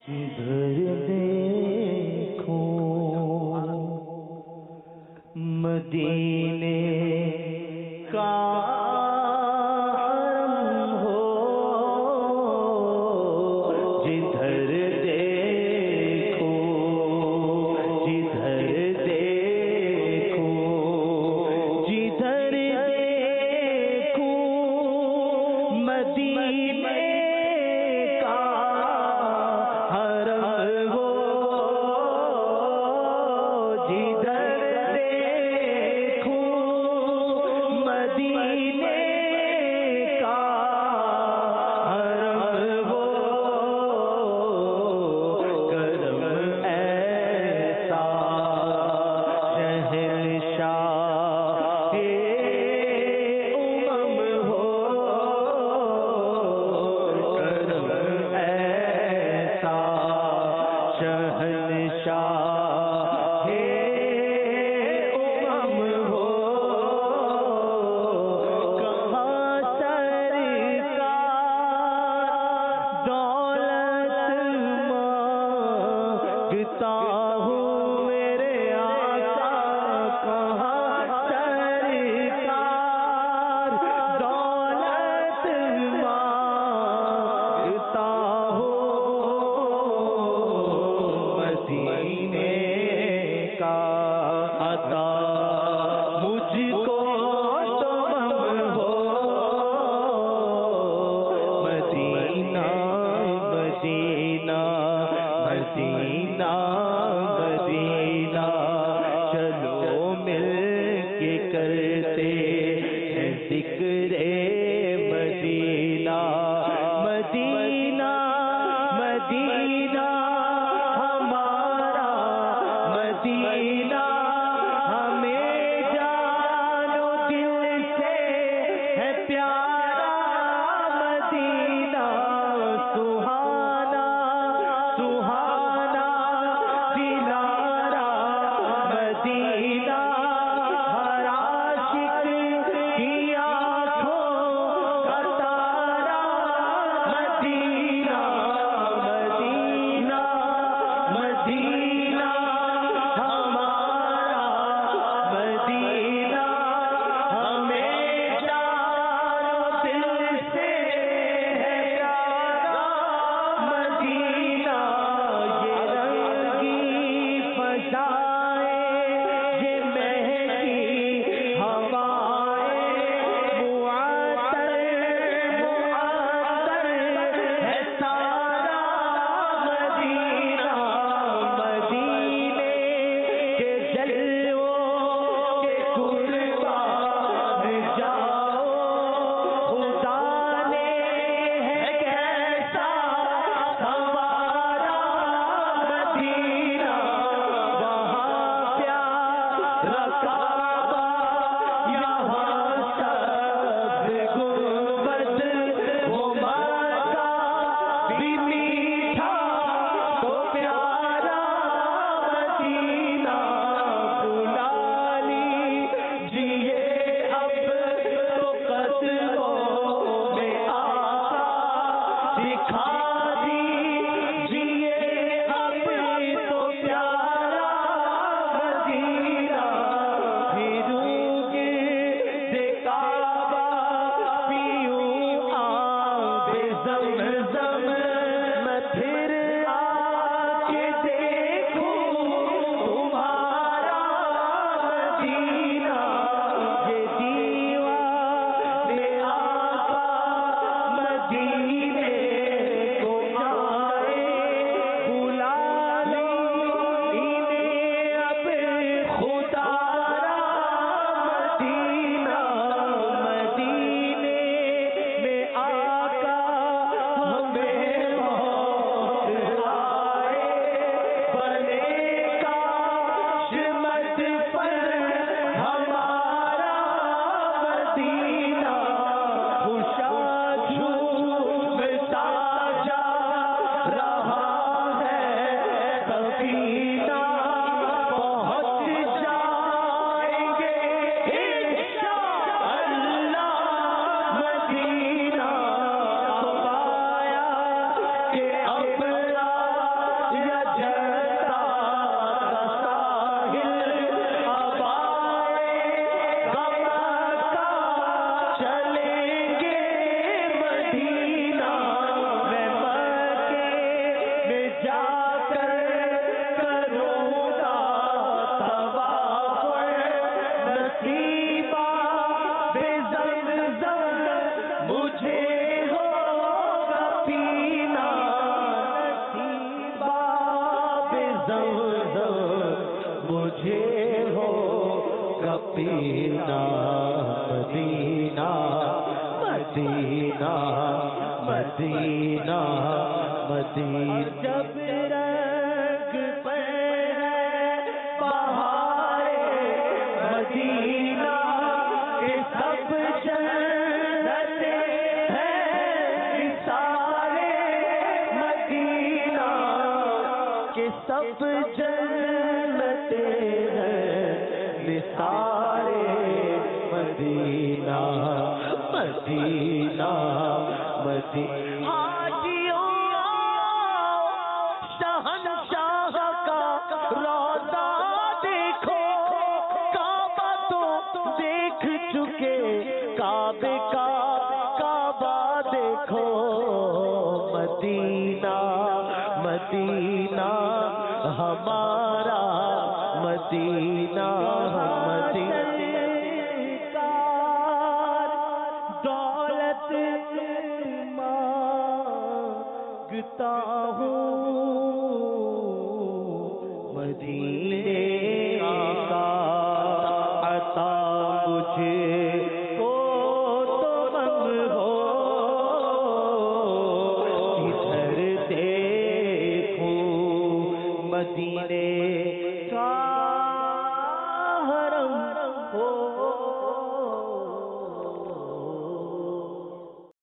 جدھر دیکھو مدینے کا حرم ہو، جدھر دیکھو جدھر دیکھو جدھر دیکھو مدینے مدینہ مدینہ چلو مل کے کرتے ہیں ذکر مدینہ مدینہ مدینہ ہمارا مدینہ ہمیں جانو دل سے ہے پیارا مدینہ سہانا سہانا دلارا مدینہ ہر عاشق کی آنکھوں کا تارا مدینہ مدینہ مدینہ ہمارا مدینہ ہمیں جانو دل سے ہے پیارا مدینہ جا کر کروں گا طواف نصیبہ بے زمزم مجھے ہوگا پینا نصیبہ بے زمزم مجھے ہوگا پینا مدینہ مدینہ مدینہ مدینہ جب رنگ پر بہارے مدینہ کے سب جنتیں ہیں سارے مدینہ کے سب جنتیں ہیں سارے مدینہ مدینہ مدینہ حاجیوں شہنشاہ کا روضہ دیکھو کعبہ تو دیکھ چکے کعبے کا کعبہ دیکھو مدینہ مدینہ ہمارا مدینہ مدینہ دولت مانگتا ہوں مدینے کا عطا مجھے کو تو غم ہو جدھر دیکھوں مدینے کا حرم ہو